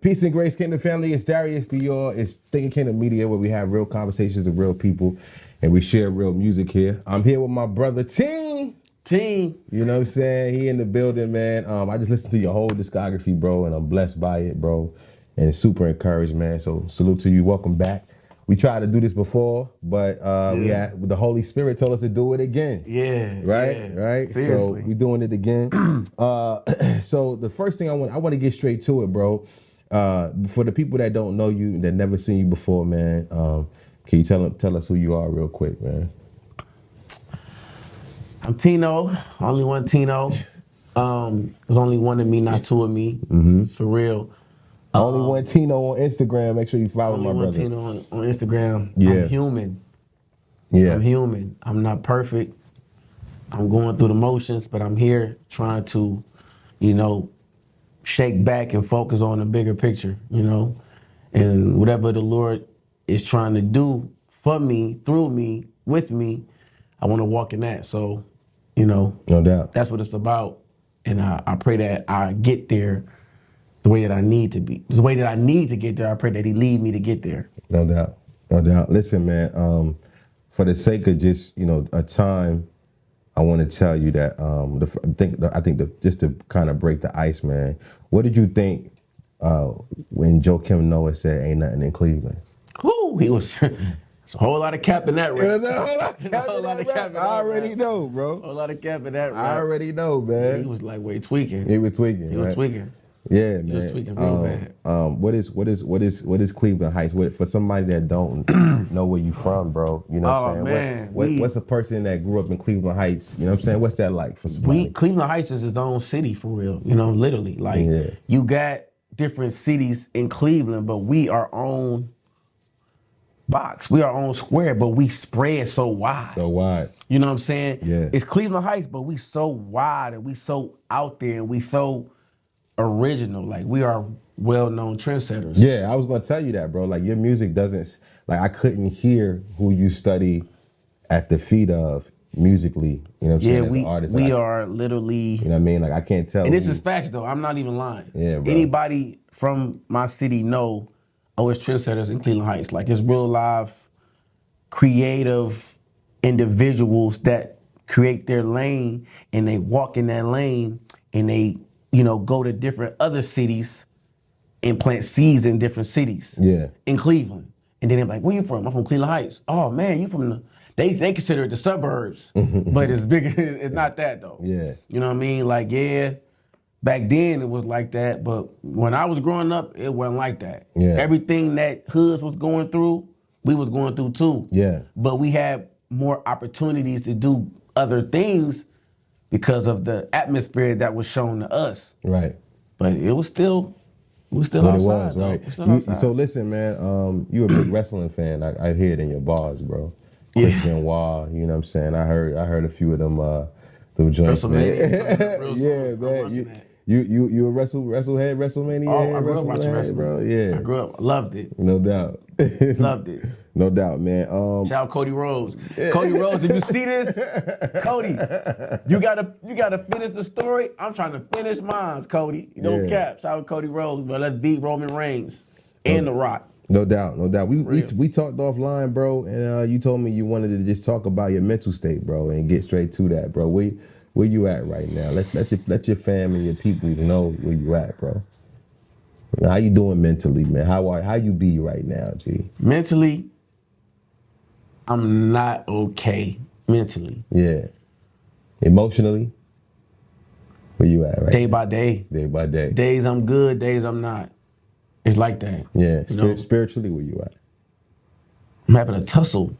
Peace and grace, Kingdom family. It's Darius Dior. It's Thinking Kingdom Media, where we have real conversations with real people and we share real music here. I'm here with my brother T. You know what I'm saying? He in the building, man. I just listened to your whole discography, bro, and I'm blessed by it, bro. And super encouraged, man. So salute to you. Welcome back. We tried to do this before, but the Holy Spirit told us to do it again. Right. Seriously. So we doing it again. So the first thing I want to get straight to it, bro. For the people that don't know you, that never seen you before, man, can you tell us who you are real quick, man? I'm Tino, only one Tino. There's only one of me, not two of me. For real. Only one Tino on Instagram. Make sure you follow my brother. Only one Tino on Instagram. Yeah. I'm human. Yeah. I'm human. I'm not perfect. I'm going through the motions, but I'm here trying to, shake back and focus on the bigger picture, and whatever the Lord is trying to do for me, through me, with me, I want to walk in that. So, no doubt. That's what it's about. And I pray that I get there the way that I need to be. The way that I need to get there, I pray that he lead me to get there. No doubt. Listen, man, for the sake of just, a time, I want to tell you that I think just to kind of break the ice, man, what did you think when Joakim Noah said ain't nothing in Cleveland? Ooh, he was... It's a whole lot of cap in that rap. I already know, bro. A whole lot of cap in that rap. I already know, man. He was like, tweaking. He was tweaking. Yeah, man. He was tweaking real bad. What is Cleveland Heights? For somebody that don't know where you from, bro, you know what I'm saying? Man, what's a person that grew up in Cleveland Heights? You know what I'm saying? What's that like for somebody? Cleveland Heights is its own city for real. Literally. Like you got different cities in Cleveland, but we are own box. We are on square, but we spread so wide. You know what I'm saying? Yeah. It's Cleveland Heights, but we so wide and we so out there and we so original. Like we are well-known trendsetters. Yeah, I was gonna tell you that, bro. Like your music doesn't, like I couldn't hear who you study at the feet of musically. You know what I'm saying? As an artist, we are literally. You know what I mean? Like I can't tell. And this is facts though. I'm not even lying. Yeah, bro. Anybody from my city know. Oh, it's trendsetters in Cleveland Heights. Like it's real live, creative individuals that create their lane and they walk in that lane and they, go to different other cities and plant seeds in different cities. Yeah. In Cleveland. And then they're like, where you from? I'm from Cleveland Heights. Oh man, you from they consider it the suburbs. But it's bigger, it's not that though. Yeah. You know what I mean? Like, back then it was like that, but when I was growing up, it wasn't like that. Yeah. Everything that hoods was going through, we was going through too. Yeah. But we had more opportunities to do other things because of the atmosphere that was shown to us. Right. But it was still outside. It was, right. It was still outside. So listen, man, you a big wrestling fan. I hear it in your bars, bro. Christian Benoit, you know what I'm saying? I heard a few of them joints, man. Yeah, man. You a WrestleHead, WrestleMania? Oh, I grew up watching wrestling, bro. Yeah, I grew up, loved it. No doubt. Loved it. No doubt, man. Shout out Cody Rhodes. Cody Rhodes, if you see this, Cody, you gotta finish the story. I'm trying to finish mine, Cody. No cap. Shout out Cody Rhodes, but let's beat Roman Reigns and The Rock. No doubt. We talked offline, bro, and you told me you wanted to just talk about your mental state, bro, and get straight to that, bro. Where you at right now? Let your family, your people know where you at, bro. How you doing mentally, man? How you be right now, G? Mentally, I'm not okay. Mentally. Yeah. Emotionally, where you at right Day by day. Day by day. Days I'm good, days I'm not. It's like that. Yeah. Spiritually, where you at? I'm having a tussle.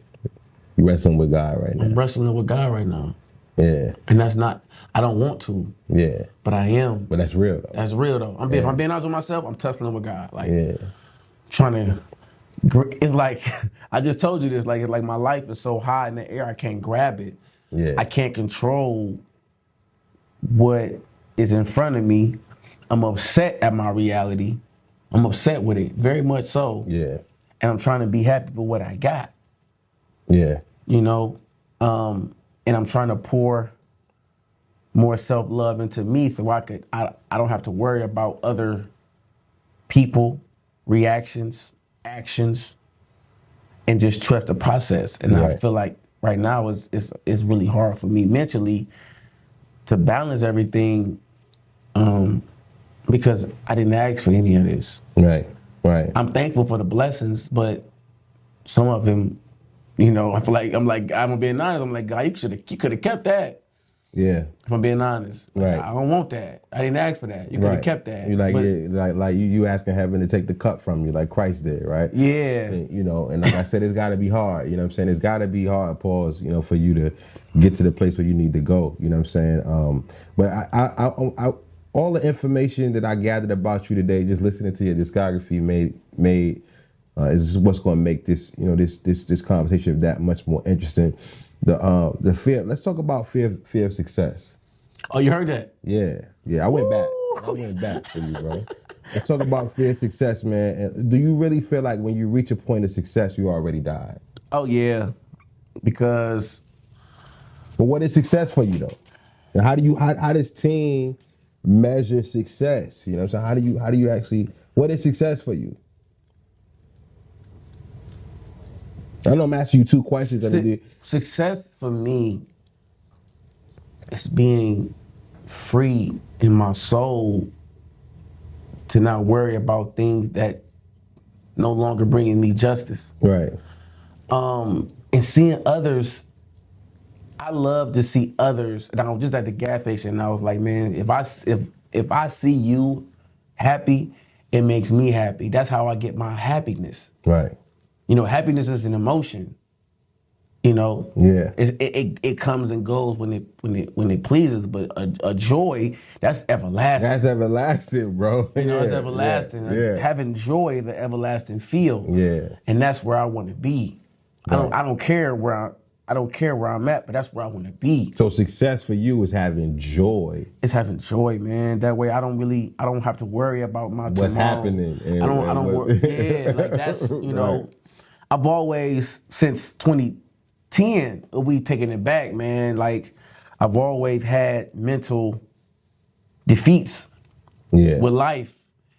You wrestling with God right now? I'm wrestling with God right now. Yeah. And that's not, I don't want to. Yeah. But I am. But that's real though. That's real though. If I'm being honest with myself, I'm tussling with God. Like, trying to, it's like, I just told you this, like my life is so high in the air, I can't grab it. Yeah. I can't control what is in front of me. I'm upset at my reality. I'm upset with it, very much so. Yeah. And I'm trying to be happy with what I got. Yeah. And I'm trying to pour more self-love into me so I don't have to worry about other people, reactions, actions, and just trust the process. And I feel like right now it's really hard for me mentally to balance everything, because I didn't ask for any of this. Right. I'm thankful for the blessings, but some of them, you know, I'm being honest. I'm like, God, you could have kept that. Yeah. If I'm being honest, Right. I don't want that. I didn't ask for that. You could have kept that. You you asking heaven to take the cup from you, like Christ did, right? Yeah. And, you know, and like I said, it's got to be hard. You know what I'm saying? It's got to be hard, pause. You know, for you to get to the place where you need to go. You know what I'm saying? But I all the information that I gathered about you today, just listening to your discography, made is what's going to make this, you know, this conversation that much more interesting. The fear. Let's talk about fear of success. Oh, you heard that? Yeah. I went back for you, bro. Let's talk about fear of success, man. And do you really feel like when you reach a point of success, you already died? Oh yeah, because. But what is success for you though? And how does team measure success? You know what I'm saying? How do you actually? What is success for you? I know I'm asking you two questions. Success for me is being free in my soul to not worry about things that no longer bringing me justice. Right. And seeing others, I love to see others. And I was just at the gas station and I was like, man, if I see you happy, it makes me happy. That's how I get my happiness. Right. You know, happiness is an emotion. You know, yeah, it comes and goes when it pleases, but a joy, that's everlasting. That's everlasting, bro. You know, it's everlasting. Yeah. Having joy is an everlasting feel. Yeah, and that's where I want to be. Right. I don't care where I'm at, but that's where I want to be. So success for you is having joy. It's having joy, man. That way I don't have to worry about what's happening. I don't worry. Yeah, like that's, you know, right. I've always, since 2010, we taking it back, man. Like I've always had mental defeats with life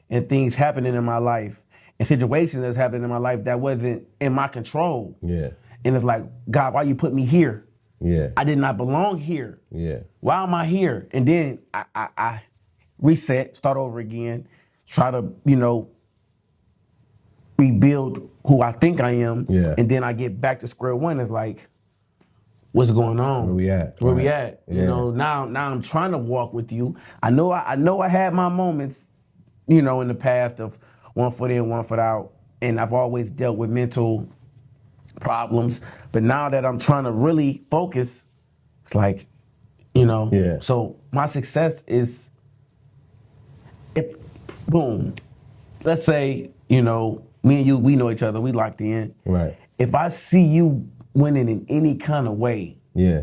and things happening in my life and situations that's happening in my life that wasn't in my control. Yeah. And it's like, God, why you put me here? Yeah. I did not belong here. Yeah. Why am I here? And then I reset, start over again, try to, you know, rebuild who I think I am. Yeah. And then I get back to square one. It's like, what's going on? Where we at? Where we at? Yeah. You know, now I'm trying to walk with you. I know I had my moments, you know, in the past of 1 foot in, 1 foot out. And I've always dealt with mental problems. But now that I'm trying to really focus, it's like, you know. Yeah. So my success is, boom. Let's say, you know, me and you, we know each other, we locked in. Right. If I see you winning in any kind of way, yeah,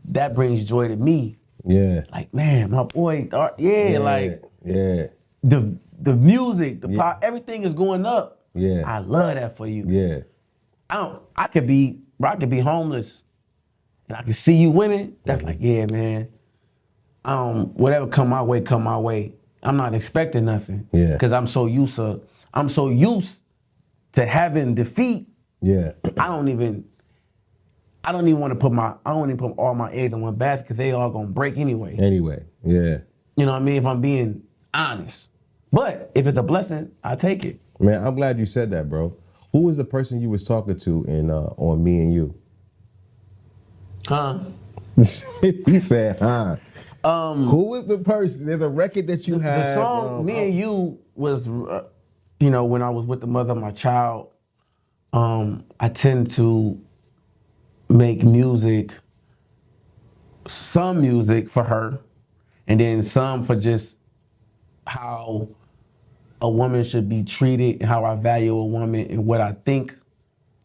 that brings joy to me. Yeah. Like, man, my boy, like yeah. The music, the pop, everything is going up. Yeah. I love that for you. Yeah. I could be homeless and I can see you winning. That's like, yeah, man. Whatever come my way. I'm not expecting nothing. Yeah. Because I'm so used to having defeat. Yeah. I don't even want to put all my eggs in one basket because they all gonna break anyway. Yeah. You know what I mean? If I'm being honest. But if it's a blessing, I take it. Man, I'm glad you said that, bro. Who was the person you was talking to in on Me and You? Huh? He said, huh. Who was the person? There's a record that you had. The song Me and You was, you know, when I was with the mother of my child, I tend to make some music for her, and then some for just how a woman should be treated and how I value a woman and what I think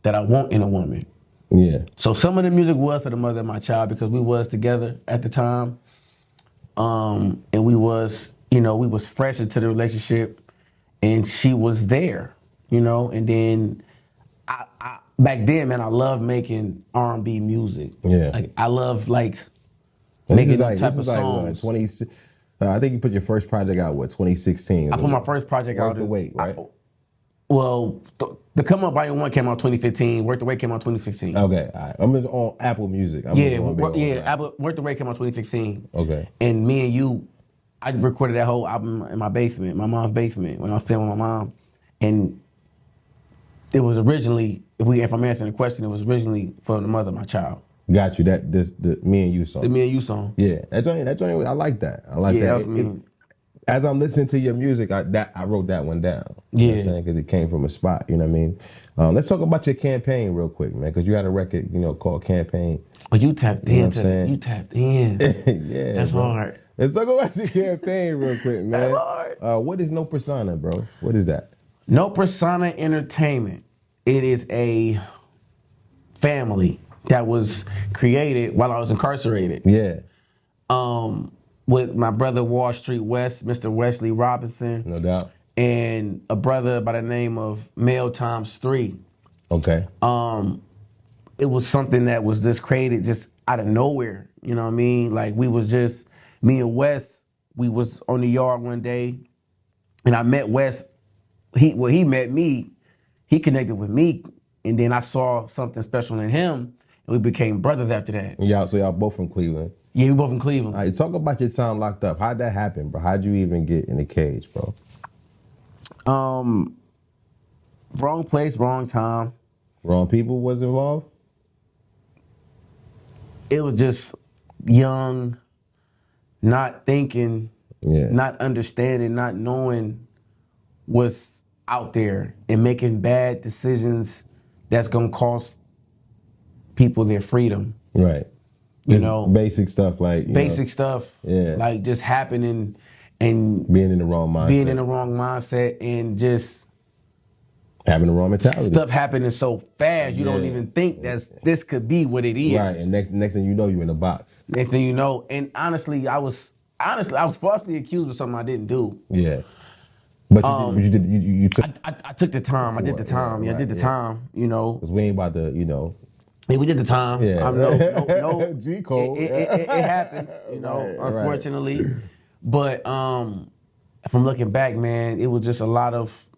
that I want in a woman. Yeah. So some of the music was for the mother of my child because we was together at the time. And we was fresh into the relationship and she was there, you know, and then I back then, man, I loved making R&B music. Yeah. Like I love making that type of songs. I think you put your first project out, 2016? I put my first project out. Worth the Wait, right? The Come Up Volume 1 came out 2015. Worth the Wait came out 2016. Okay, all right. I'm on Apple Music. Worth the Wait came out 2016. Okay. And me and you, I recorded that whole album in my basement, my mom's basement, when I was staying with my mom. And it was originally, if I'm answering the question, it was originally for the mother of my child. Got you. The Me and You song. The Me and You song. Yeah, that joint. I like that. I like that. That was me. As I'm listening to your music, I wrote that one down. You know what I'm saying? Because it came from a spot. You know what I mean? Let's talk about your campaign real quick, man. Because you had a record, called Campaign. But you tapped in. You tapped in. Yeah, that's bro. hard. Let's talk about your campaign real quick, man. That's hard. What is No Persona, bro? What is that? No Persona Entertainment. It is a family that was created while I was incarcerated. Yeah. With my brother Wall Street West, Mr. Wesley Robinson. No doubt. And a brother by the name of Mel Times 3. Okay. It was something that was just created just out of nowhere. You know what I mean? Like we was just, me and Wes, we was on the yard one day and I met Wes. He met me, he connected with me, and then I saw something special in him and we became brothers after that. So y'all both from Cleveland? Yeah, we both from Cleveland. All right, talk about your time locked up. How'd that happen, bro? How'd you even get in the cage, bro? Wrong place, wrong time. Wrong people was involved? It was just young, not thinking, not understanding, not knowing what's out there and making bad decisions that's gonna cost people their freedom. Right. You it's know, basic stuff like stuff. Yeah. Like just happening and being in the wrong mindset and just having the wrong mentality. Stuff happening so fast you don't even think this could be what it is. Right, and next thing you know, you're in a box. Next thing you know, and honestly, I was falsely accused of something I didn't do. Yeah. But you took. I took the time. I did the time. I did the time. Because we ain't about to, Yeah, we did the time. Yeah. No. G code. It happens, unfortunately. Right. But from looking back, man, it was just a lot of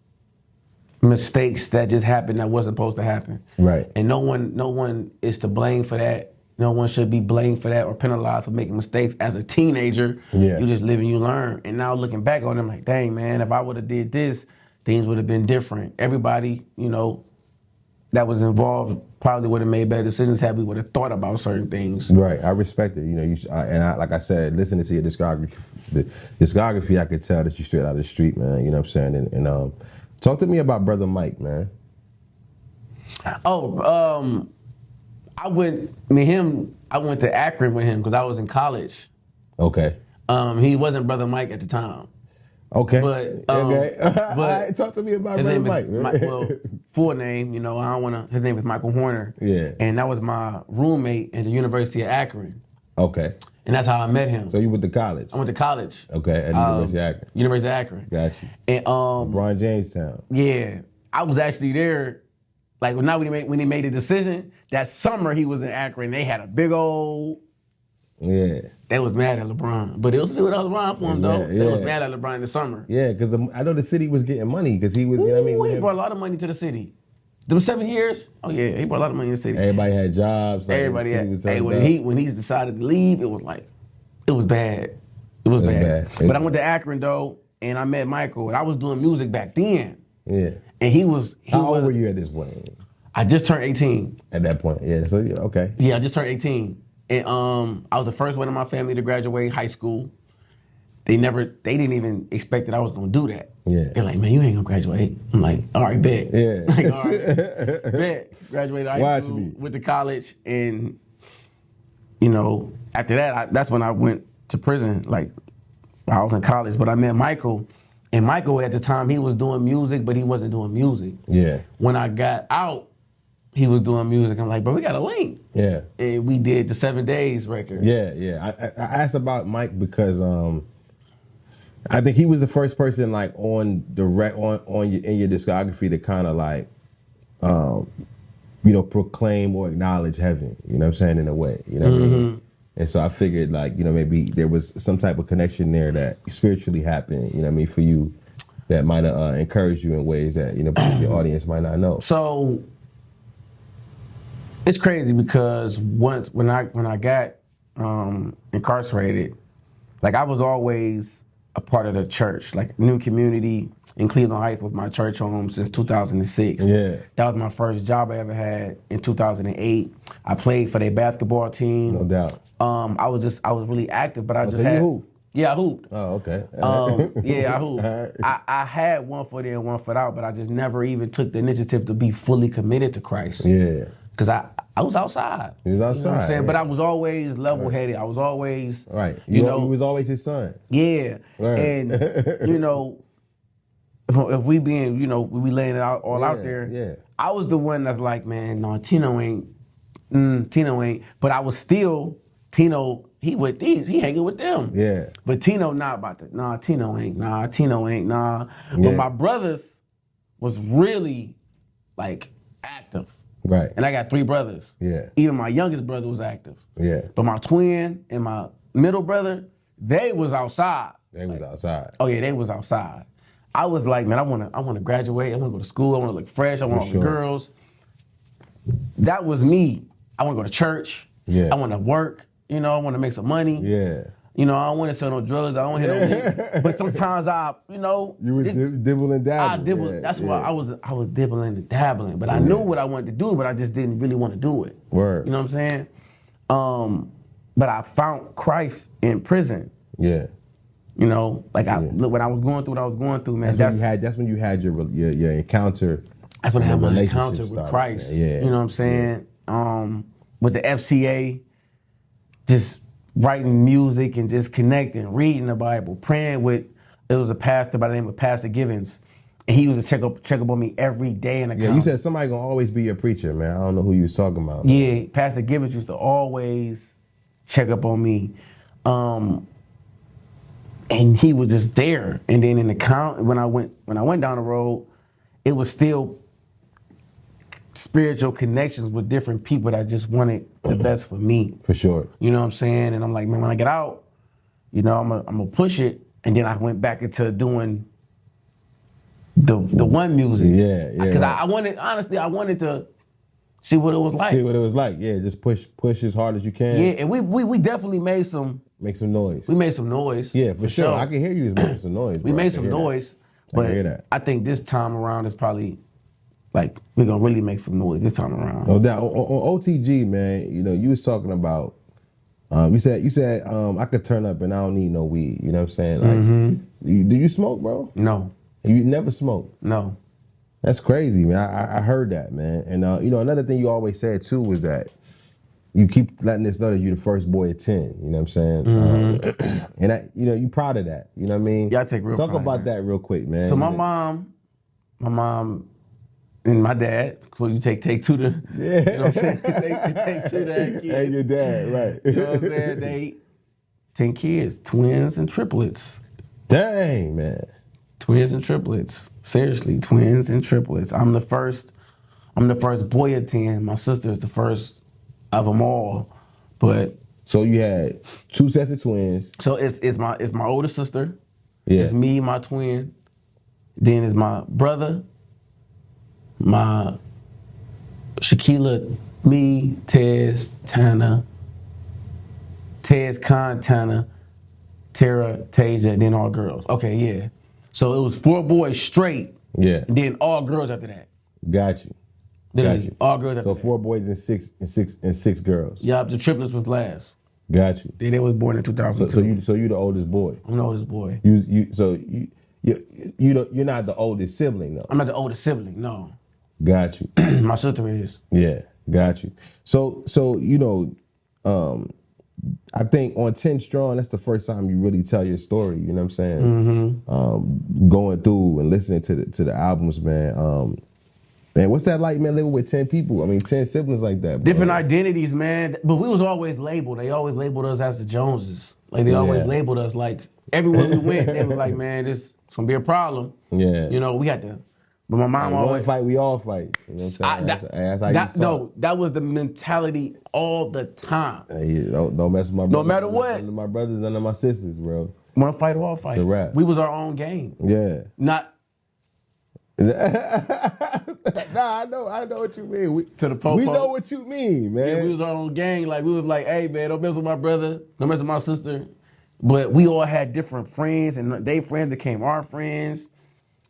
mistakes that just happened that wasn't supposed to happen. Right. And no one is to blame for that. No one should be blamed for that or penalized for making mistakes. As a teenager, you just live and you learn. And now looking back on them, like, dang, man, if I would have did this, things would have been different. Everybody, that was involved probably would have made better decisions had we would have thought about certain things. Right, I respect it. Like I said, listening to your discography, I could tell that you straight out of the street, man. You know what I'm saying? And talk to me about Brother Mike, man. I went to Akron with him because I was in college. Okay. He wasn't Brother Mike at the time. Okay. But talk to me about Brother Mike. Full name, I don't want to. His name is Michael Horner. Yeah. And that was my roommate at the University of Akron. Okay. And that's how I met him. So you went to college? I went to college. Okay, at the University of Akron. University of Akron. Got you. And LeBron Jamestown. Yeah, I was actually there. Like when he made the decision that summer, he was in Akron. They had a big old. Yeah. They was mad at LeBron, but it was LeBron for him though. Yeah. They was mad at LeBron in the summer. Yeah, because I know the city was getting money because he was. He brought a lot of money to the city. Them 7 years. Oh yeah, he brought a lot of money in the city. Everybody had jobs. Like everybody had. When he decided to leave, it was bad. It was bad. But I went to Akron though, and I met Michael. And I was doing music back then. Yeah. And he was. How old were you at this point? I just turned 18. At that point, yeah. So okay. Yeah, I just turned 18, and I was the first one in my family to graduate high school. They didn't even expect that I was gonna do that. Yeah. They're like, man, you ain't gonna graduate. I'm like, all right, bet. Yeah. Like, all right, bet. Graduated high school, went to college, and after that, that's when I went to prison. Like, I was in college, but I met Michael, and Michael at the time he was doing music, but he wasn't doing music. Yeah. When I got out, he was doing music. I'm like, bro, we got a link. Yeah. And we did the 7 Days record. Yeah. I asked about Mike because I think he was the first person like in your discography to kind of like proclaim or acknowledge heaven. You know what I'm saying, in a way. You know what I mean? And so I figured, like, you know, maybe there was some type of connection there that spiritually happened, you know what I mean, for you, that might have encouraged you in ways that, you know, your audience might not know. So it's crazy because once when I got incarcerated, like I was always a part of the church, like New Community in Cleveland Heights was my church home since 2006. Yeah. That was my first job I ever had in 2008. I played for their basketball team. No doubt. I was really active, but I just so had. You hooped? Yeah, I hooped. Oh, okay. Yeah, I hooped. I had 1 foot in, 1 foot out, but I just never even took the initiative to be fully committed to Christ. Yeah. Because I was outside. You was outside. You know what I'm saying? Yeah. But I was always level-headed. I was always... Right. You know, you was always his son. Yeah. Right. And, you know, if we being, you know, we laying it out out there, yeah. I was the one that's like, man, no, Tino ain't. But I was still, Tino, he with these, he hanging with them. Yeah. But Tino not about to, Tino ain't. Yeah. But my brothers was really, like, active. Right. And I got 3 brothers. Yeah. Even my youngest brother was active. Yeah. But my twin and my middle brother, they was outside. They was outside. Oh yeah, they was outside. I was like, man, I wanna graduate. I wanna go to school. I wanna look fresh. I want all the girls. That was me. I wanna go to church. Yeah. I wanna work. You know, I wanna make some money. Yeah. You know, I don't wanna sell no drugs. I don't hit no weed. But sometimes you know. You was dibbling and dabbling. I dibble. That's why I was dibbling and dabbling. But I knew what I wanted to do, but I just didn't really want to do it. Word. You know what I'm saying? But I found Christ in prison. Yeah. You know, like when I was going through what I was going through, man. That's when you had your encounter. That's when I had my encounter with Christ. Man. Yeah. You know what I'm saying? With the FCA, just writing music and just connecting, reading the Bible, praying with. It was a pastor by the name of Pastor Givens, and he was to check up on me every day in the Yeah, you said somebody gonna always be your preacher, man. I don't know who you was talking about. Man. Yeah, Pastor Givens used to always check up on me. And he was just there. And then in the when I went down the road, it was still spiritual connections with different people that just wanted the best for me. For sure. You know what I'm saying? And I'm like, man, when I get out, you know, I'm gonna push it. And then I went back into doing the one music. Yeah. Because I wanted to see what it was like. See what it was like. Yeah, just push as hard as you can. Yeah, and we definitely made some. Make some noise. We made some noise. Yeah, for sure. I can hear you making some noise. We made some noise, but I think this time around is probably like we're gonna really make some noise this time around. No doubt. On OTG, man, you know, you was talking about. You said I could turn up and I don't need no weed. You know what I'm saying? Like, do you smoke, bro? No. You never smoke? No. That's crazy, man. I heard that, man. And you know, another thing you always said too was that you keep letting us know that you're the first boy of 10. You know what I'm saying? And you know, you proud of that. You know what I mean? Yeah, I take real Talk pride about that real quick, man. So my mom, and my dad. So you take two to. Yeah. You know what I'm saying? take two to that kid. And your dad, right? You know what I'm saying? They 10 kids, twins and triplets. Dang, man. Twins and triplets. Seriously, twins and triplets. I'm the first boy of 10. My sister is the first of them all. But so you had 2 sets of twins. So it's my older sister. Yeah. It's me, my twin. Then it's my brother, my Shaquila, me, Tez, Tana, Tez, Khan, Tana, Tara, Tasia, and then all girls. Okay, yeah. So it was 4 boys straight. Yeah. And then all girls after that. Got you. Literally, all girls after so that. 4 boys and six girls. Yup, the triplets was last. Got you. They was born in 2002. So you the oldest boy. I'm the oldest boy. You're not the oldest sibling though. I'm not the oldest sibling, no. Got you. My sister is. Yeah, got you. So you know, I think on 10 Strong, that's the first time you really tell your story. You know what I'm saying? Mm-hmm. Going through and listening to the albums, man. Man, what's that like, man? Living with 10 people. I mean, 10 siblings like that. Bro. Different identities, man. But we was always labeled. They always labeled us as the Joneses. Like they always labeled us like everywhere we went. They were like, man, this gonna be a problem. Yeah. You know, we had to But my mom always one fight, we all fight. You know what I'm saying? That's how you start. that was the mentality all the time. Hey, don't mess with my brothers. No matter what. None of my brothers, none of my sisters, bro. One fight or all fight. It's a wrap. We was our own game. Yeah. Not Nah, I know what you mean. We know what you mean, man. Yeah, we was our own gang. Like, we was like, hey, man, don't mess with my brother. Don't mess with my sister. But we all had different friends, and they friends became our friends.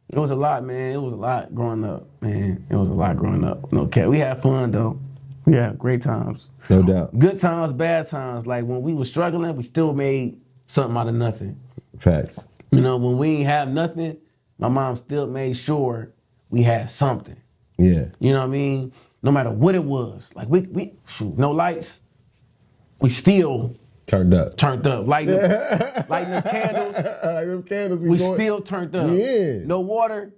It was a lot, man. It was a lot growing up, man. It was a lot growing up. No cap. We had fun, though. We had great times. No doubt. Good times, bad times. Like, when we was struggling, we still made something out of nothing. Facts. You know, when we ain't have nothing, my mom still made sure we had something. Yeah. You know what I mean? No matter what it was. Like, we shoot, no lights. We still turned up. Lighting the candles. Them candles we still turned up. Yeah. No water.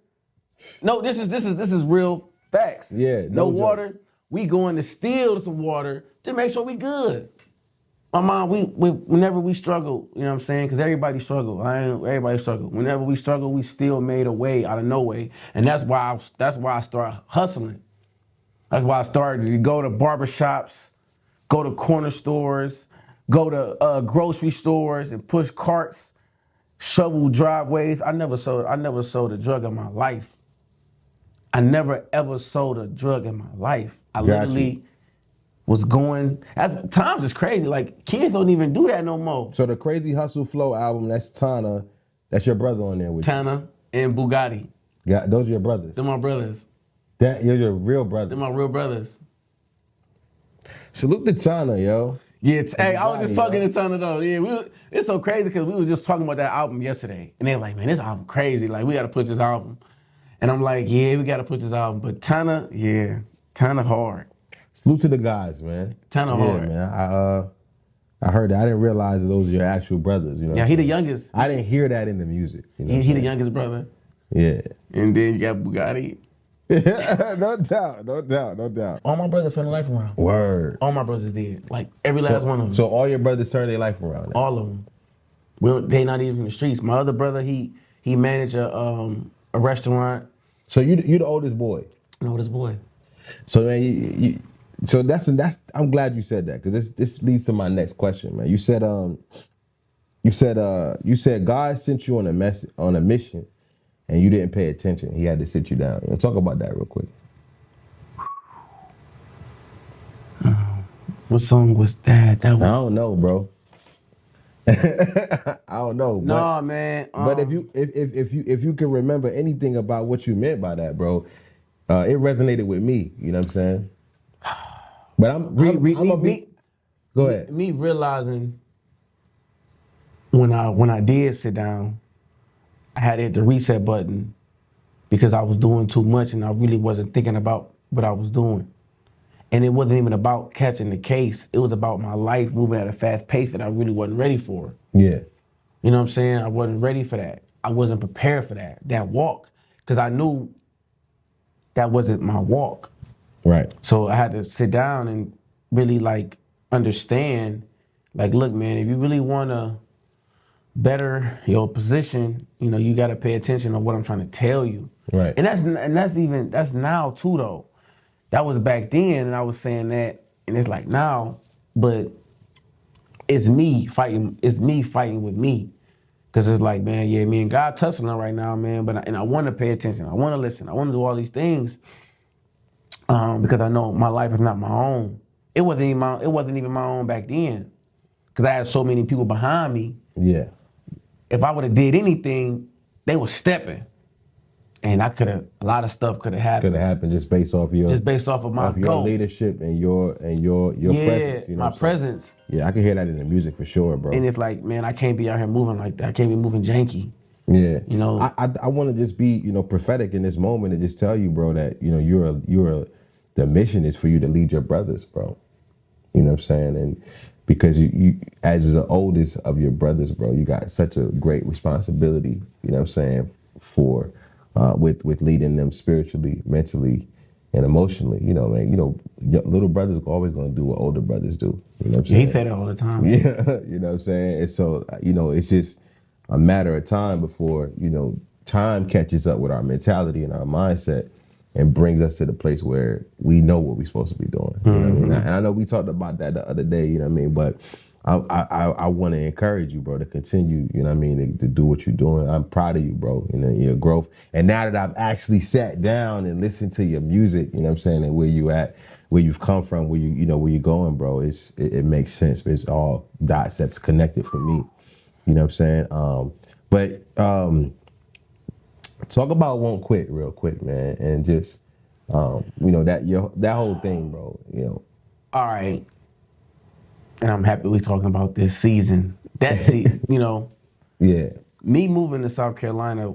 No, this is real facts. Yeah. No water. We going to steal some water to make sure we good. My mom, whenever we struggle, you know what I'm saying? Because everybody struggle. Everybody struggle. Whenever we struggle, we still made a way out of no way. And that's why I started hustling. That's why I started to go to barbershops, go to corner stores, go to grocery stores and push carts, shovel driveways. I never sold a drug in my life. I never ever sold a drug in my life. I literally was going, times is crazy. Like, kids don't even do that no more. So the Crazy Hustle Flow album, that's Tana. That's your brother on there with Tana and Bugatti. Yeah, those are your brothers. They're my brothers. You're your real brothers. They're my real brothers. Salute to Tana, yo. Yeah, hey, I was just talking to Tana though. Yeah, it's so crazy because we were just talking about that album yesterday. And they were like, man, this album crazy. Like, we got to push this album. And I'm like, yeah, we got to push this album. But Tana hard. Salute to the guys, man. Tana hard. Man. I heard that. I didn't realize that those are your actual brothers. You know. Yeah, he the youngest. I didn't hear that in the music. You know he the youngest brother. Yeah. And then you got Bugatti. No doubt. All my brothers turned their life around. Word. All my brothers did. Like, every last one of them. So all your brothers turned their life around. All of them. They not even in the streets. My other brother, he managed a restaurant. So you the oldest boy. The oldest boy. So man, so that's I'm glad you said that because this leads to my next question, man. You said God sent you on a mission, and you didn't pay attention. He had to sit you down. You know, talk about that real quick. What song was that? I don't know, bro. I don't know. No, man. But if you can remember anything about what you meant by that, bro, it resonated with me. You know what I'm saying? But go ahead. Me realizing when I did sit down, I had to hit the reset button because I was doing too much and I really wasn't thinking about what I was doing. And it wasn't even about catching the case. It was about my life moving at a fast pace that I really wasn't ready for. Yeah. You know what I'm saying? I wasn't ready for that. I wasn't prepared for that walk, because I knew that wasn't my walk. Right. So I had to sit down and really like understand, like, look, man, if you really want to better your position, you know, you got to pay attention to what I'm trying to tell you. Right. And that's now too, though. That was back then, and I was saying that, and it's like now, but it's me fighting. It's me fighting with me, because it's like, man, yeah, me and God tussling right now, man. But I want to pay attention. I want to listen. I want to do all these things, because I know my life is not my own. It wasn't even my own back then, because I had so many people behind me. Yeah. If I would have did anything, they were stepping. And a lot of stuff could have happened. Could have happened just based off of my your leadership and your presence. You know my presence. Yeah, I can hear that in the music for sure, bro. And it's like, man, I can't be out here moving like that. I can't be moving janky. Yeah, you know. I want to just be, you know, prophetic in this moment and just tell you, bro, that, you know, the mission is for you to lead your brothers, bro. You know what I'm saying? And because you as the oldest of your brothers, bro, you got such a great responsibility. You know what I'm saying? For with leading them spiritually, mentally, and emotionally. You know, man, you know, little brothers are always going to do what older brothers do. You know what I'm saying? He said it all the time. Yeah, you know what I'm saying? And so, you know, it's just a matter of time before, you know, time catches up with our mentality and our mindset and brings us to the place where we know what we're supposed to be doing. You know what I mean? And I know we talked about that the other day, you know what I mean? But I want to encourage you, bro, to continue, you know what I mean, to do what you're doing. I'm proud of you, bro, you know, your growth. And now that I've actually sat down and listened to your music, you know what I'm saying, and where you at, where you've come from, where you know, where you're going, bro, it makes sense. It's all dots that's connected for me. You know what I'm saying? Talk about Won't Quit real quick, man, and just you know, that whole thing, bro. You know. All right. And I'm happy we're talking about this season. You know. Yeah. Me moving to South Carolina,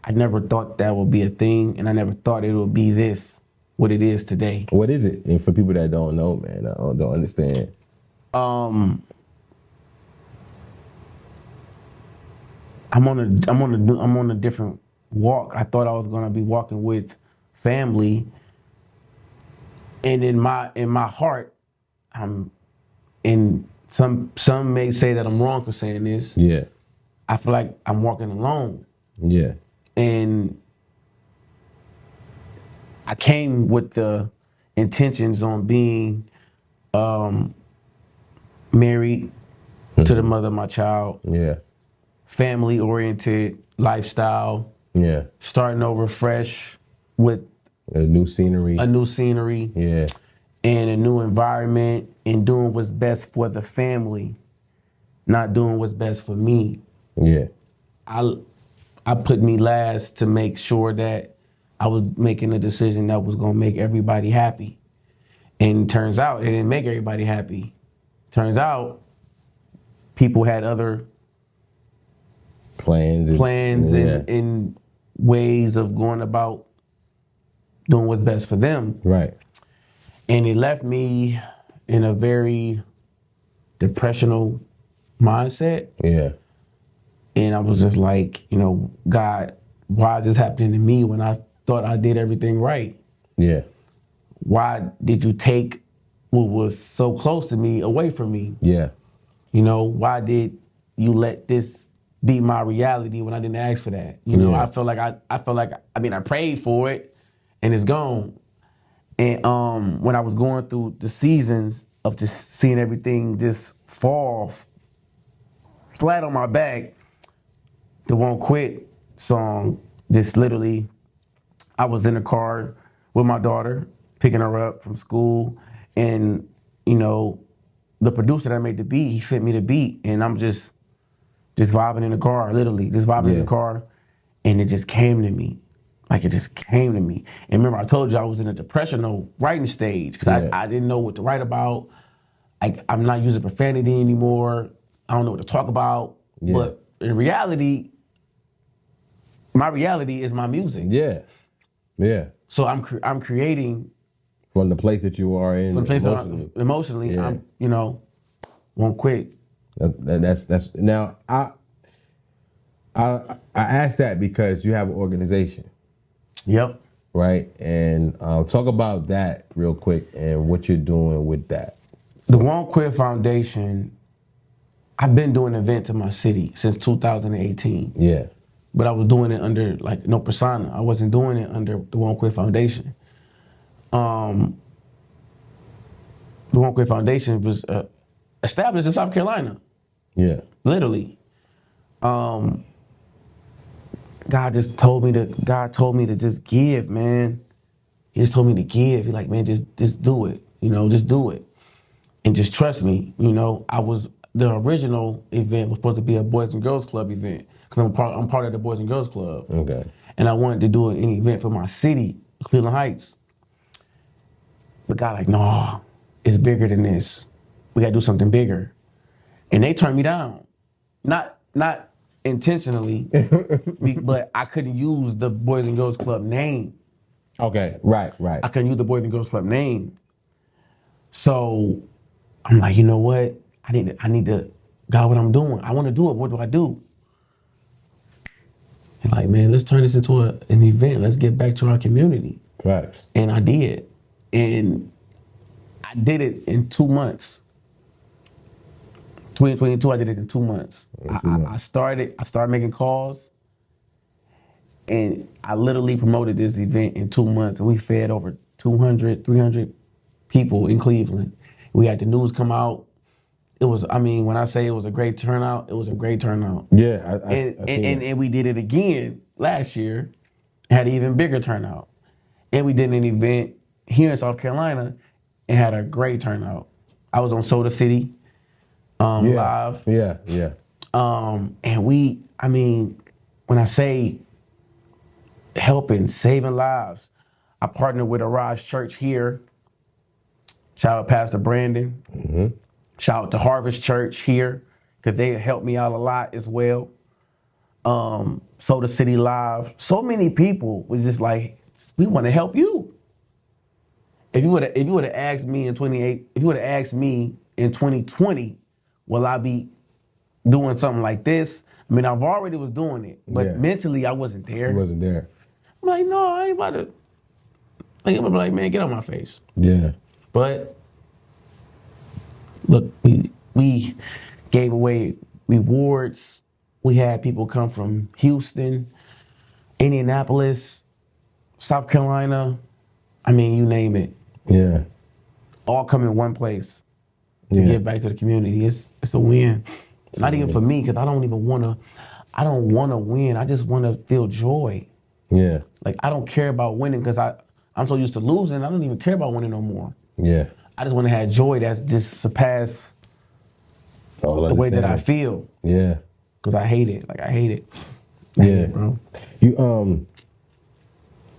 I never thought that would be a thing, and I never thought it would be what it is today. What is it? And for people that don't know, man, don't understand. I'm on a different walk. I thought I was gonna be walking with family, and in my heart, and some may say that I'm wrong for saying this. Yeah. I feel like I'm walking alone. Yeah. And I came with the intentions on being married to the mother of my child. Yeah. Family-oriented lifestyle. Yeah. Starting over fresh with a new scenery. Yeah. And a new environment, and doing what's best for the family, not doing what's best for me. Yeah. I put me last to make sure that I was making a decision that was gonna make everybody happy. And turns out it didn't make everybody happy. Turns out people had other plans and ways of going about doing what's best for them. Right. And it left me in a very depressional mindset. Yeah. And I was just like, you know, God, why is this happening to me when I thought I did everything right? Yeah. Why did you take what was so close to me away from me? Yeah. You know, why did you let this be my reality when I didn't ask for that? You know, I felt like I prayed for it and it's gone. And when I was going through the seasons of just seeing everything just fall flat on my back, the Won't Quit song, this literally, I was in the car with my daughter, picking her up from school, and, you know, the producer that made the beat, he sent me the beat, and I'm just vibing in the car, literally, just vibing in the car, and it just came to me. Like, it just came to me. And remember, I told you I was in a depressional writing stage, because I didn't know what to write about. I'm not using profanity anymore. I don't know what to talk about. Yeah. But in reality, my reality is my music. Yeah. Yeah. So I'm creating from the place that you are in. From the place emotionally, yeah. I'm, you know, won't quit. That's now I asked that because you have an organization. Yep. Right, and talk about that real quick and what you're doing with that. So. The Won't Quit Foundation, I've been doing events in my city since 2018. Yeah. But I was doing it under like no persona. I wasn't doing it under the Won't Quit Foundation. The Won't Quit Foundation was established in South Carolina. Yeah. Literally. God told me to just give, man. He just told me to give. He's like, man, just do it. You know, just do it. And just trust me. You know, the original event was supposed to be a Boys and Girls Club event. Because I'm part of the Boys and Girls Club. Okay. And I wanted to do an event for my city, Cleveland Heights. But God like, no, it's bigger than this. We gotta do something bigger. And they turned me down. Not intentionally, but I couldn't use the Boys and Girls Club name. Okay, right. I couldn't use the Boys and Girls Club name. So I'm like, you know what? I need to, God, what I'm doing. I want to do it. What do I do? And like, man, let's turn this into an event. Let's get back to our community. Right. And I did. And I did it in 2 months. 2022, I did it in 2 months. I started making calls, And I literally promoted this event in 2 months, and we fed over 200, 300 people in Cleveland. We had the news come out. It was, I mean, when I say it was a great turnout, it was a great turnout. Yeah, And we did it again last year, had an even bigger turnout. And we did an event here in South Carolina and had a great turnout. I was on Soda City live. Yeah. And we, I mean, when I say helping, saving lives, I partnered with Arise Church here. Shout out Pastor Brandon. Mm-hmm. Shout out to Harvest Church here, because they helped me out a lot as well. Soda City Live. So many people was just like, we want to help you. If you would have asked me in 2020, will I be doing something like this? I mean, I've already was doing it, but mentally I wasn't there. You wasn't there. I'm like, no, I ain't about to. Like, I'm like, man, get on my face. Yeah. But look, we gave away rewards. We had people come from Houston, Indianapolis, South Carolina. I mean, you name it. Yeah. All come in one place to give back to the community. It's a win. Not even for me, because I don't want to win. I just want to feel joy. Yeah. Like, I don't care about winning because I'm so used to losing. I don't even care about winning no more. Yeah. I just want to have joy that's just surpass the way that I feel. Yeah. Because I hate it. Like, I hate it. Yeah. Bro. You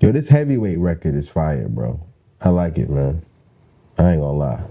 yo, this heavyweight record is fire, bro. I like it, man. I ain't gonna lie.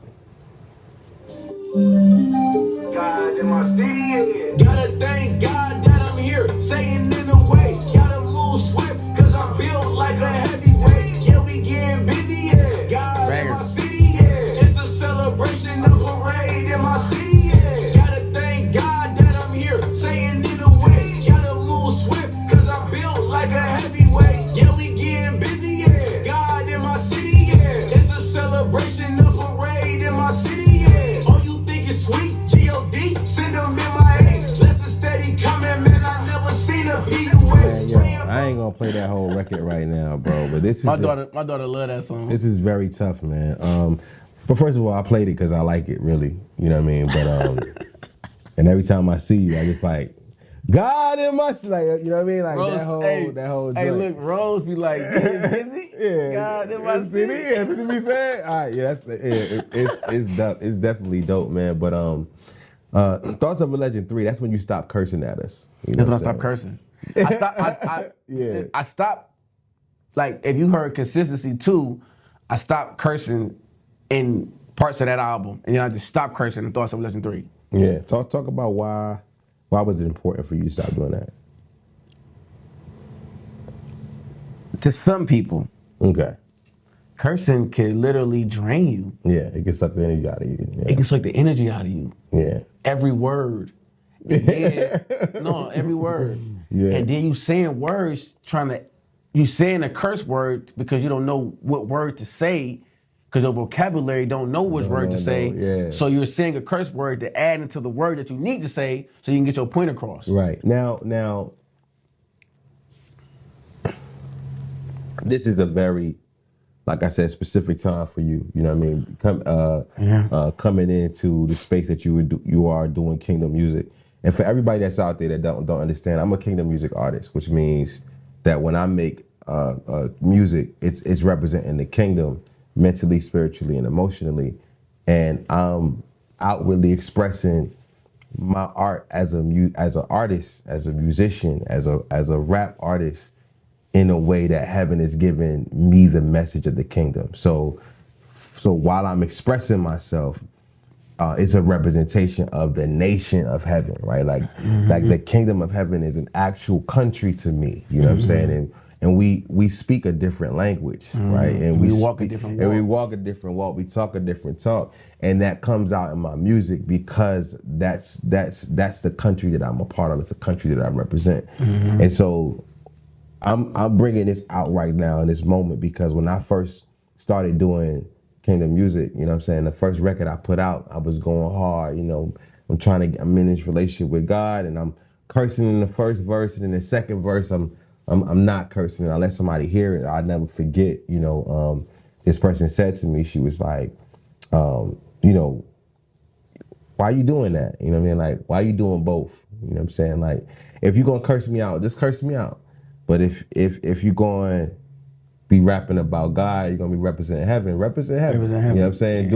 God in my city. Gotta thank God that I'm here, saying in the way. Gotta move swift, cause I'm built like a heavyweight. Yeah, we getting busy, yeah. God in my city, yeah. It's a celebration, a parade in my city, yeah. Gotta thank God that I'm here, saying in the way. Gotta move swift, cause I'm built like a heavyweight. Yeah, we getting busy, yeah. God in my city, yeah. It's a celebration, a parade in my city, yeah. Oh, you think it's sweet? G.O.D. Send them in my aid. Lesson steady coming, man. I never seen a beat away. Yo, I ain't gonna play that whole record right now, bro. But this is My daughter love that song. This is very tough, man. But first of all, I played it because I like it, really. You know what I mean? But and every time I see you, I just like, God in my, like, you know what I mean? Like Rose, that whole joint. Hey, look, Rose be like, getting busy. Yeah. God in my city. Yeah, that's what we said. All right, yeah, it's dope. It's definitely dope, man. But Thoughts of a Legend 3, that's when you stop cursing at us. You know That's when I stopped cursing. I stopped, like, if you heard Consistency 2, I stopped cursing in parts of that album. And then I just stopped cursing in Thoughts of a Legend 3. Yeah, talk about why was it important for you to stop doing that? To some people, Okay. cursing can literally drain you. Yeah, it can suck the energy out of you. Yeah. It can suck the energy out of you. Yeah. Every word. Every word. Yeah. And then you saying words you saying a curse word because you don't know what word to say, because your vocabulary don't know which word to say. Yeah. So you're saying a curse word to add into the word that you need to say so you can get your point across. Right. Now, this is a very, like I said, specific time for you. You know what I mean? Coming into the space that you are doing kingdom music. And for everybody that's out there that don't understand, I'm a kingdom music artist, which means that when I make music, it's representing the kingdom mentally, spiritually, and emotionally. And I'm outwardly expressing my art as an artist, as a musician, as a rap artist, in a way that heaven is giving me the message of the kingdom. So while I'm expressing myself, it's a representation of the nation of heaven, right? Like the kingdom of heaven is an actual country to me. You know what I'm saying? And we speak a different language, right? And we walk a different walk. And we walk a different walk. We talk a different talk, and that comes out in my music because that's the country that I'm a part of. It's a country that I represent, and so I'm bringing this out right now in this moment because when I first started doing kingdom music, you know what I'm saying, the first record I put out, I was going hard. You know, I'm in this relationship with God, and I'm cursing in the first verse, and in the second verse, I'm I'm not cursing. I let somebody hear it. I never forget. This person said to me, she was like, why are you doing that? You know what I mean? Like, why are you doing both? You know what I'm saying? Like, if you're gonna curse me out, just curse me out. But if you're going to be rapping about God, you're gonna be representing heaven. Represent heaven. You know what I'm saying? Yeah.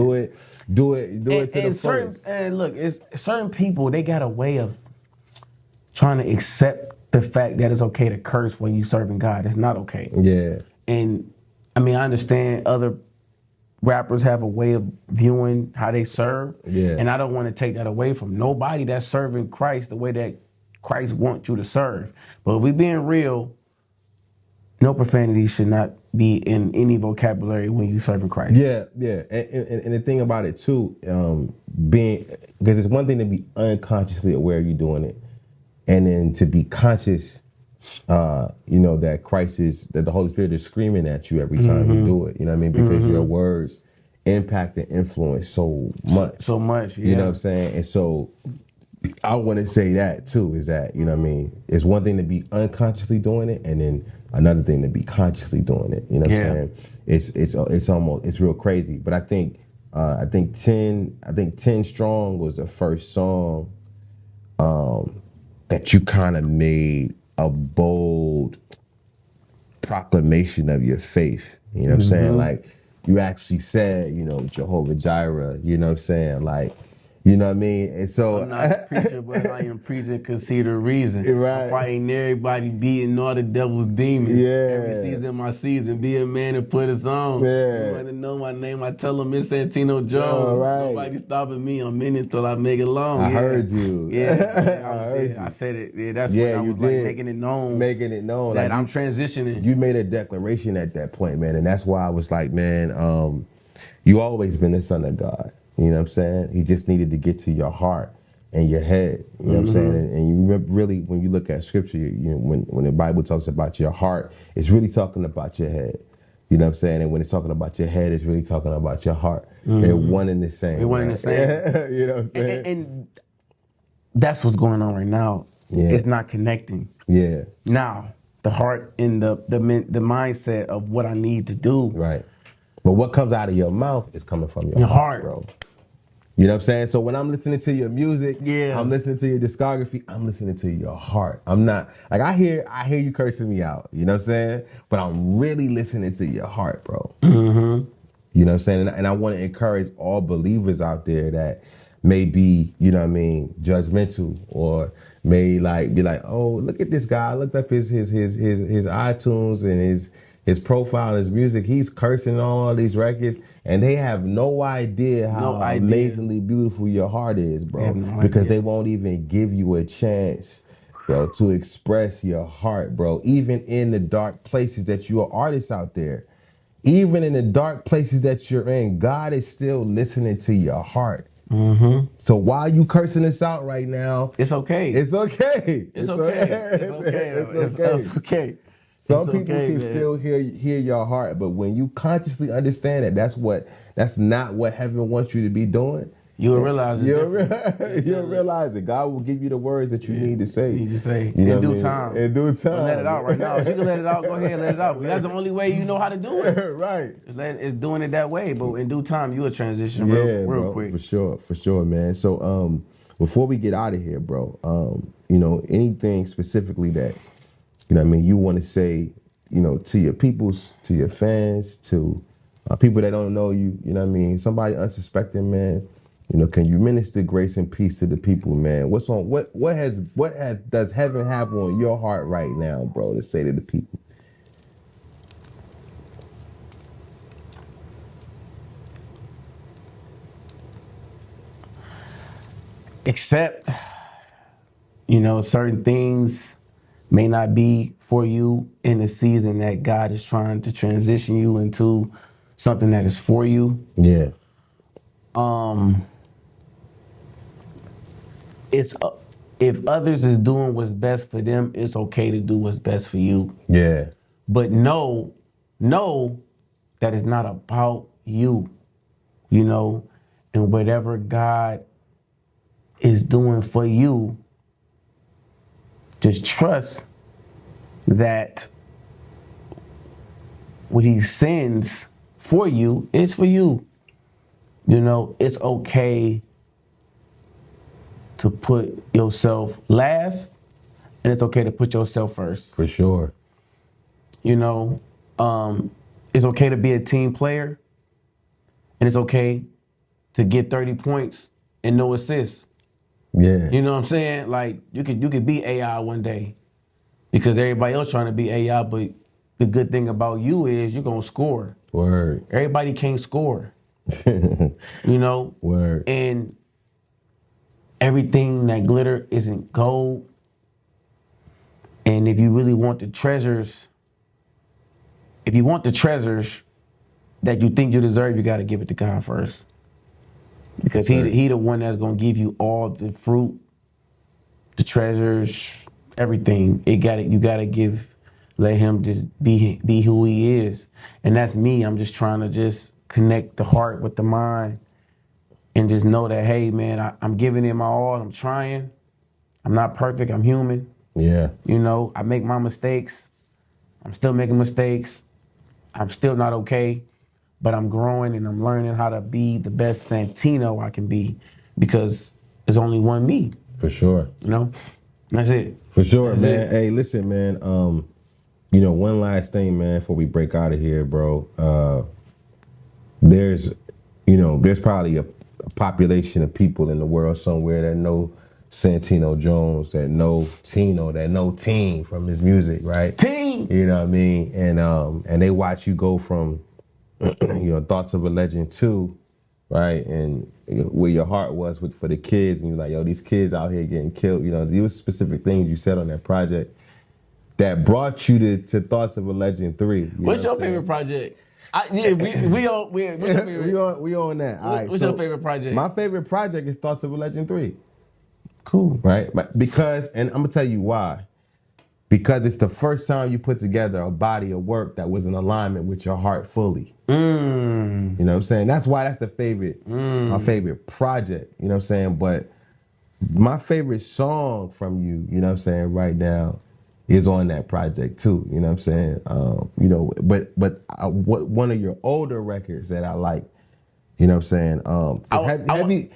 Do it to the fullest. And look, it's certain people, they got a way of trying to accept the fact that it's okay to curse when you serving God. It's not okay. Yeah. And I mean, I understand other rappers have a way of viewing how they serve. Yeah. And I don't want to take that away from nobody that's serving Christ the way that Christ wants you to serve. But if we being real, no profanity should not be in any vocabulary when you serving Christ. Yeah. And the thing about it too, because it's one thing to be unconsciously aware you're doing it, and then to be conscious, that that the Holy Spirit is screaming at you every time you do it. You know what I mean? Because your words impact and influence so much. So much, yeah. You know what I'm saying? And so I want to say that too, is that, you know what I mean? It's one thing to be unconsciously doing it, and then another thing to be consciously doing it. You know what I'm saying? It's real crazy. But I think 10 Strong was the first song that you kind of made a bold proclamation of your faith. You know what I'm saying? Like, you actually said, Jehovah Jireh, you know what I'm saying? Like, you know what I mean? And so I'm not a preacher, but I am preaching because see the reason. Right. I'm fighting everybody, beating all the devil's demons. Yeah. Every season, my season. Be a man and put us on. Yeah. You want to know my name? I tell them it's Santino Jones. Right. Nobody stopping me. I'm in it till I make it long. I heard you. Yeah. I said it. Yeah, that's when I was like making it known. Making it known. That like I'm transitioning. You made a declaration at that point, man. And that's why I was like, man, you always been the son of God. You know what I'm saying? He just needed to get to your heart and your head. You know what I'm saying? And you really, when you look at scripture, when the Bible talks about your heart, it's really talking about your head. You know what I'm saying? And when it's talking about your head, it's really talking about your heart. They're one and the same. They're one and the same. You know what I'm saying? And that's what's going on right now. Yeah. It's not connecting. Yeah. Now, the heart and the mindset of what I need to do. Right. But what comes out of your mouth is coming from your heart, bro. You know what I'm saying? So when I'm listening to your music, I'm listening to your discography, I'm listening to your heart. I'm not, like, I hear you cursing me out, you know what I'm saying? But I'm really listening to your heart, bro. You know what I'm saying? And I want to encourage all believers out there that may be, you know what I mean, judgmental, or may be like, oh, look at this guy. I looked up his iTunes and his profile, his music. He's cursing on all these records, and they have no idea how amazingly beautiful your heart is, bro. Because they won't even give you a chance, bro, to express your heart, bro. Even in the dark places that you are artists out there, even in the dark places that you're in, God is still listening to your heart. So while you cursing us out right now, it's okay. It's okay. It's okay. Some people can still hear your heart, but when you consciously understand that that's not what heaven wants you to be doing, you'll realize it. You'll realize it. God will give you the words that you need to say. In due time. In due time. Don't let it out right now. If you can let it out, go ahead and let it out. That's the only way you know how to do it. Right. It's doing it that way, but in due time, you'll transition real quick. For sure, man. So before we get out of here, bro, anything specifically that, you want to say, to your peoples, to your fans, to people that don't know you, somebody unsuspecting, man, can you minister grace and peace to the people, man? What does heaven have on your heart right now, bro, to say to the people? Except, certain things may not be for you in the season that God is trying to transition you into something that is for you. Yeah. It's if others is doing what's best for them, it's okay to do what's best for you. Yeah. But know that it's not about you, and whatever God is doing for you, just trust that what he sends for you is for you. You know, it's okay to put yourself last, and it's okay to put yourself first. For sure. You know, it's okay to be a team player, and it's okay to get 30 points and no assists. Yeah. You know what I'm saying? Like you could be AI one day because everybody else trying to be AI, but the good thing about you is you're gonna score. Word. Everybody can't score. You know? Word. And everything that glitter isn't gold. And if you really want the treasures, that you think you deserve, you gotta give it to God first. Because he the one that's gonna give you all the fruit, the treasures, everything. You gotta let him just be who he is. And that's me. I'm just trying to just connect the heart with the mind and just know that, hey man, I'm giving it my all. I'm trying. I'm not perfect. I'm human. Yeah. You know, I make my mistakes. I'm still making mistakes. I'm still not okay, but I'm growing and I'm learning how to be the best Santino I can be because there's only one me. For sure. You know, that's it. For sure, That's man. it. Hey, listen, man. You know, one last thing, man, before we break out of here, bro. There's probably a population of people in the world somewhere that know Santino Jones, that know Tino, that know Teen from his music, right? Teen. You know what I mean? And they watch you go from, Thoughts of a Legend 2, right? And where your heart was for the kids, and you're like, yo, these kids out here getting killed. You know, there was specific things you said on that project that brought you to Thoughts of a Legend 3. What's your favorite project? We on we on that. All right. What's your favorite project? My favorite project is Thoughts of a Legend 3. Cool. Right? Because, and I'm gonna tell you why. Because it's the first time you put together a body of work that was in alignment with your heart fully. You know what I'm saying? That's why that's my favorite project. You know what I'm saying? But my favorite song from you, you know what I'm saying, right now, is on that project too. You know what I'm saying? What one of your older records that I like, you know what I'm saying? I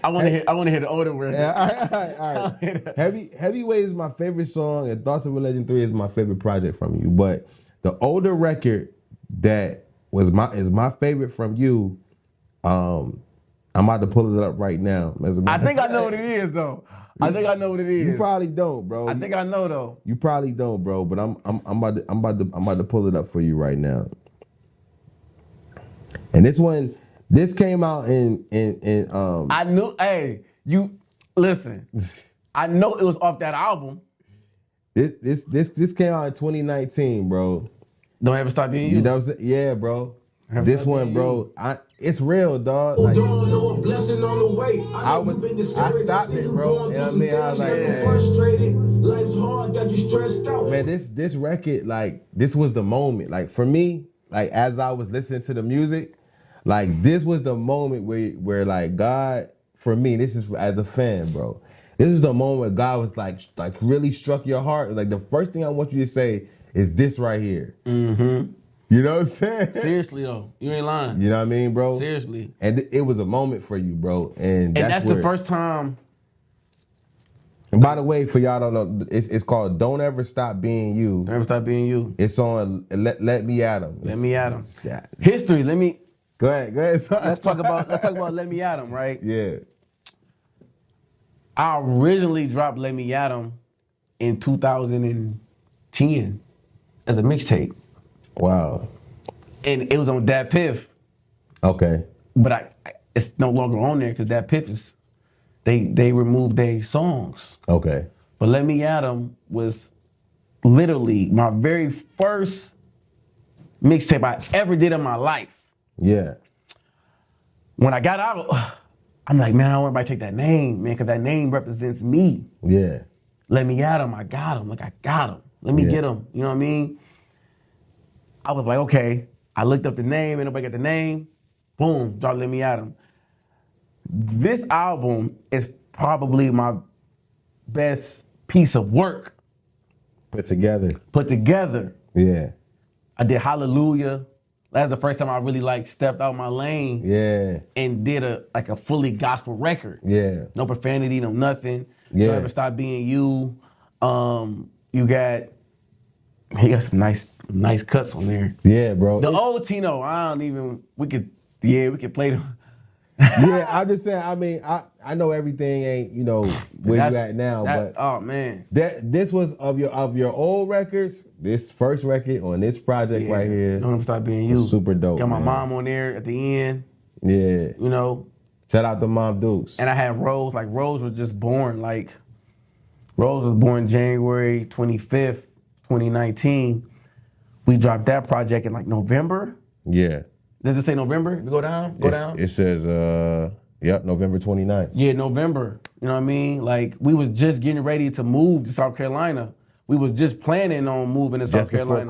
want to hear the older version. Yeah, all right. Heavyweight is my favorite song, and Thoughts of a Legend 3 is my favorite project from you. But the older record that is my favorite from you, I'm about to pull it up right now. I think I know what it is though. I think I know what it is. You probably don't, bro. I think I know though. You probably don't, bro. But I'm about to pull it up for you right now. And this came out in I knew. Hey, you listen. I know it was off that album. This came out in 2019, bro. Don't ever stop being you. You know what I'm saying? Yeah, bro. This one, bro. It's real, dog. Like, I stopped it, bro. You know what I mean? I was like, man. Life's hard, got you stressed out. Man, this record, like, this was the moment. Like, for me, like, as I was listening to the music, like, this was the moment where like, God, for me, this is as a fan, bro. This is the moment where God was like really struck your heart. Like, the first thing I want you to say is this right here. Mm-hmm. You know what I'm saying? Seriously though, you ain't lying. You know what I mean, bro? Seriously. And it was a moment for you, bro. And that's the first time. And by the way, for y'all don't know, it's called "Don't Ever Stop Being You." Don't ever stop being you. It's on Let Me At 'Em. Let Me At 'Em. Yeah. History. Let me. Go ahead. Let's talk about Let Me At 'Em, right? Yeah. I originally dropped Let Me At 'Em in 2010 as a mixtape. Wow. And it was on Dat Piff. Okay. But it's no longer on there because Dat Piff is, they removed their songs. Okay. But Let Me At 'Em was literally my very first mixtape I ever did in my life. Yeah. When I got out, I'm like, man, I don't want everybody to take that name, man, because that name represents me. Yeah. Let me at him. I got him. Like, I got him. Let me get him. You know what I mean? I was like, okay. I looked up the name. Ain't nobody got the name. Boom. Dropped Let Me At Him. This album is probably my best piece of work Put together. Put together. Yeah. I did Hallelujah. That's the first time I really like stepped out my lane. Yeah. And did a fully gospel record. Yeah. No profanity, no nothing. Yeah. Don't Ever Stop Being You. You got some nice cuts on there. Yeah, bro. The old Tino, we could play them. Yeah, I'm just saying. I mean, I know everything ain't where you at now, but oh man, this was of your old records. This first record on this project right here. Don't Ever Stop Being You. Super dope. Got my mom on there at the end. Yeah, Shout out to Mom Dukes. And I had Rose. Like Rose was just born. Like Rose was born January 25th, 2019. We dropped that project in like November. Yeah. Does it say November? Go down? It says, November 29th. Yeah, November. You know what I mean? Like, we was just getting ready to move to South Carolina. We was just planning on moving to South Carolina.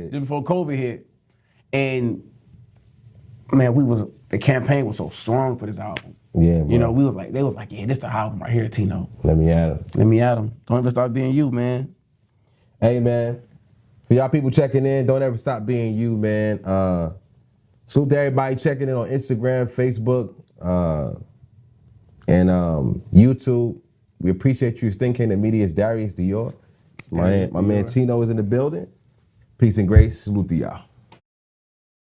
Just before COVID hit. And, man, the campaign was so strong for this album. Yeah, bro. They was like, yeah, this the album right here, Tino. Let me at him. Don't Ever Stop Being You, man. Hey, man. For y'all people checking in, don't ever stop being you, man. Salute to everybody checking in on Instagram, Facebook, and YouTube. We appreciate you. Thinking the media is Darius Dior. My man Tino is in the building. Peace and grace. Salute to y'all.